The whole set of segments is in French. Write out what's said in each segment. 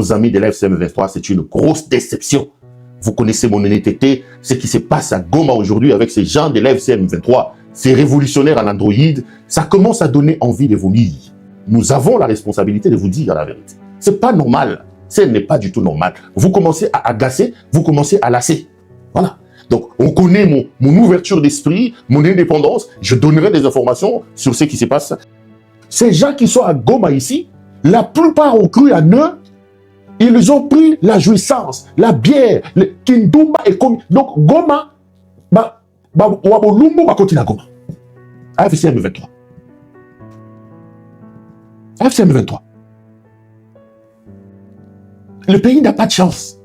nos amis de l'AFCM 23, c'est une grosse déception. Vous connaissez mon honnêteté, ce qui se passe à Goma aujourd'hui avec ces gens de l'AFCM 23, ces révolutionnaires en Android, ça commence à donner envie de vomir. Nous avons la responsabilité de vous dire la vérité. C'est pas normal. Ce n'est pas du tout normal. Vous commencez à agacer, vous commencez à lasser. Voilà. Donc, on connaît mon ouverture d'esprit, mon indépendance. Je donnerai des informations sur ce qui se passe. Ces gens qui sont à Goma ici, la plupart ont cru en eux. Ils ont pris la jouissance, la bière, le Kindumba et comme. Donc, Goma, Wabolumbo va continuer à Goma. AFCM 23. AFCM 23. Le pays n'a pas de chance.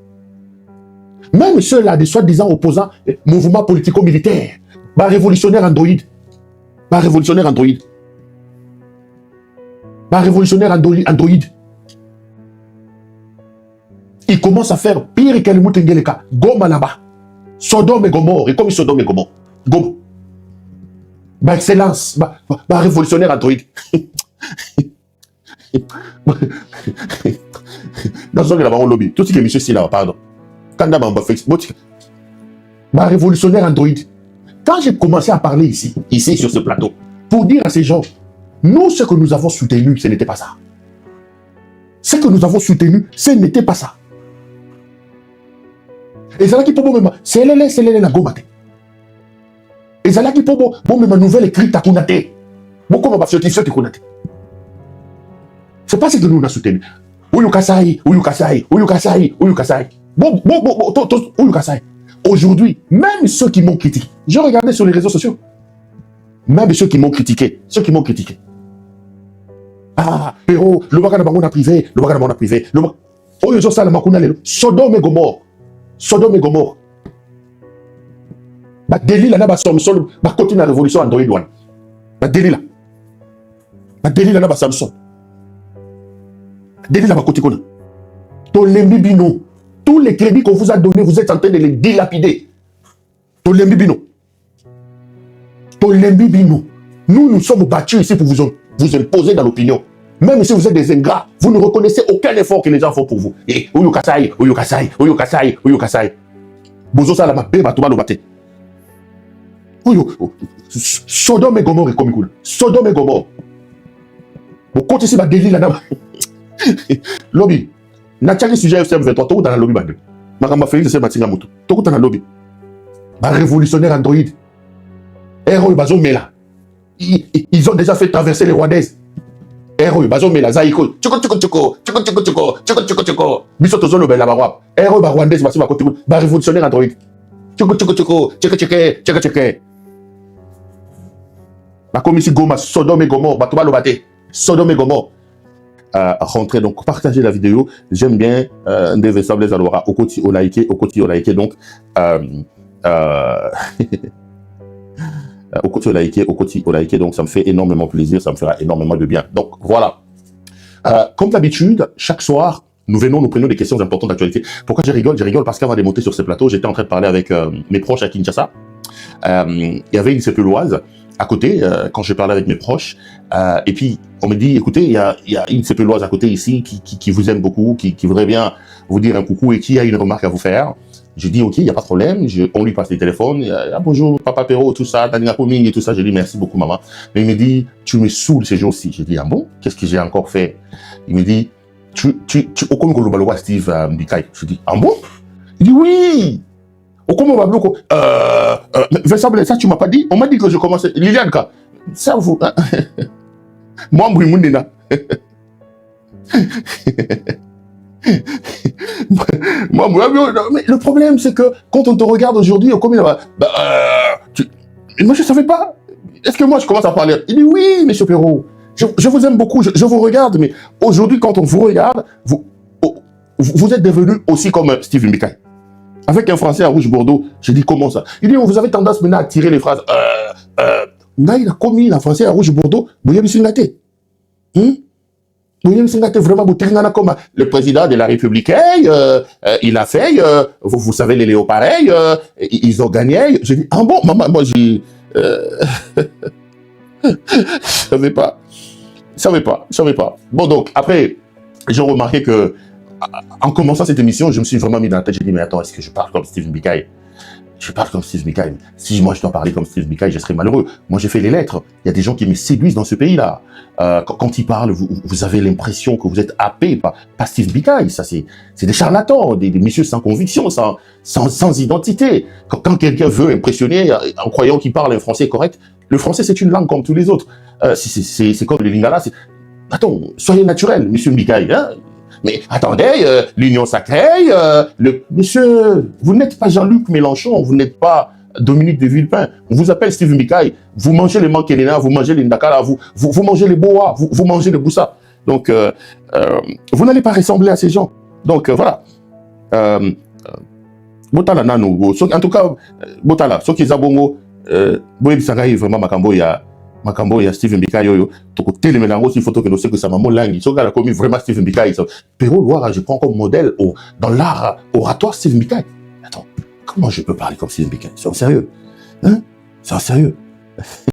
Même ceux-là, des soi-disant opposants, mouvement politico-militaire, révolutionnaire Android, révolutionnaire Android, révolutionnaire Android, ils commencent à faire pire que le Moutengeleka. Goma là-bas. Sodome et Gomorre. Et comme Sodome et Gomorre. Goma. Excellence. Révolutionnaire Android. Dans ce là-bas, on lobby. Tout ce qui est monsieur ici là, pardon. Quand on va faire révolutionnaire Android. Quand j'ai commencé à parler ici sur ce plateau, pour dire à ces gens, nous, ce que nous avons soutenu, ce n'était pas ça. Ce que nous avons soutenu, ce n'était pas ça. Et ça là qui peut même, c'est la gomate. Et ça là qui peut même nouvelle écrite à Kunate. Bon, comment va se dire que Kunate? C'est pas ce que nous on a soutenu. Ouyukasai. Bon, Ouyukasai. Aujourd'hui, même ceux qui m'ont critiqué, je regardais sur les réseaux sociaux, même ceux qui m'ont critiqué, Ah, Péro, le bagage de privé, Sodome et Gomorre. Délit là, Samson, continue la révolution Android One. Délit là, Samson. Délit là, côté qu'on a. Tous les crédits qu'on vous a donnés, vous êtes en train de les dilapider. Nous sommes battus ici pour vous imposer dans l'opinion. Même si vous êtes des ingrats, vous ne reconnaissez aucun effort que les gens font pour vous. Et Ouyukasai. Bozo Salama, Batuba Lobate. Sodome et Gomorre est comme cool. Sodome et Gomorre. Bon, quand ici, délit là-bas. Lobby. N'a-t-il sujet FCM 23, tout dans la lobby. Makamba Félix, c'est Matinga Moutou. Tout dans la lobby. Révolutionnaire Android. Héros Bazo Mela. Ils ont déjà fait traverser les Rwandaises. Héros Bazo Mela, Zaïko. Tchoko. Bissoto Zolo Bela Barwa. Héros Rwandaise, Massima Côté. Révolutionnaire Android. Tchoko. La commission Goma, Sodome et Gomorre, Batuba Lobate. Sodome et Gomorre. Rentrer, donc partagez la vidéo. J'aime bien Ndeve Sables Alora, Okoti Olaike, donc Okoti Olaike, donc ça me fait énormément plaisir, ça me fera énormément de bien. Donc voilà. Comme d'habitude, chaque soir, nous prenons des questions importantes d'actualité. Pourquoi je rigole parce qu'avant de monter sur ce plateau, j'étais en train de parler avec mes proches à Kinshasa. Il y avait une Sépéloise à côté, quand je parlais avec mes proches, et puis on me dit, écoutez, il y a une Sépéloise à côté ici qui vous aime beaucoup, qui voudrait bien vous dire un coucou et qui a une remarque à vous faire. Je dis, ok, il n'y a pas de problème, on lui passe les téléphones, bonjour, papa Péro, tout ça, Daniel Koming et tout ça. Je dis, merci beaucoup, maman. Mais il me dit, tu me saoules ces jours-ci. Je dis, ah bon, qu'est-ce que j'ai encore fait? Il me dit, Okom Golobalowa Steve Mbikai. Je dis, ah bon? Il dit, oui. Okom Bablouko, Vincent, ça tu m'as pas dit? On m'a dit que je commençais. Liliane, ça vous. Moi, Mbouimoundena. Mais le problème, c'est que quand on te regarde aujourd'hui, moi je savais pas. Est-ce que moi je commence à parler? Il dit oui, monsieur Perrault, je vous aime beaucoup, je vous regarde, mais aujourd'hui, quand on vous regarde, vous êtes devenu aussi comme Steve Mbikai. Avec un Français à Rouge Bordeaux, je dis comment ça? Il dit, vous avez tendance maintenant à tirer les phrases. Il a commis un Français à Rouge Bordeaux, William Singate. William Singate, vraiment, comme le président de la République, il a fait, vous savez, les léopards, ils ont gagné. Je dis, ah bon, maman, moi, j'ai... Je savais pas. Bon, donc, après, j'ai remarqué que en commençant cette émission, je me suis vraiment mis dans la tête, j'ai dit, mais attends, est-ce que je parle comme Steve Bikaï? Je parle comme Steve Bikaï. Si moi je dois parler comme Steve Bikaï, je serais malheureux. Moi j'ai fait les lettres. Il y a des gens qui me séduisent dans ce pays-là. Quand ils parlent, vous avez l'impression que vous êtes happé par Steve Bikaï. Ça c'est des charlatans, des messieurs sans conviction, sans identité. Quand quelqu'un veut impressionner en croyant qu'il parle un français correct, le français c'est une langue comme tous les autres. C'est comme le lingala. Attends, soyez naturel, monsieur Bikaï. Hein? Mais attendez, l'Union sacrée, monsieur, vous n'êtes pas Jean-Luc Mélenchon, vous n'êtes pas Dominique de Villepin, on vous appelle Steve Bikaï, vous mangez les Mankelena, vous mangez les Ndakala, vous mangez les Boa, vous mangez les Boussa. Donc, vous n'allez pas ressembler à ces gens. Donc, voilà. Botala nano, en tout cas, Botala, ceux qui zabongo, Boyebi Sagaï, vraiment, Makambo ya Steve Bikaï yoyo toko telemena ngo si photo que nous sait que ça maman langue so gars commis vraiment Steve Bikaï Pero Loire je prends comme modèle dans l'art oratoire Steve Bikaï. Attends, comment je peux parler comme Steve Bikaï? C'est en sérieux? Hein? C'est en sérieux?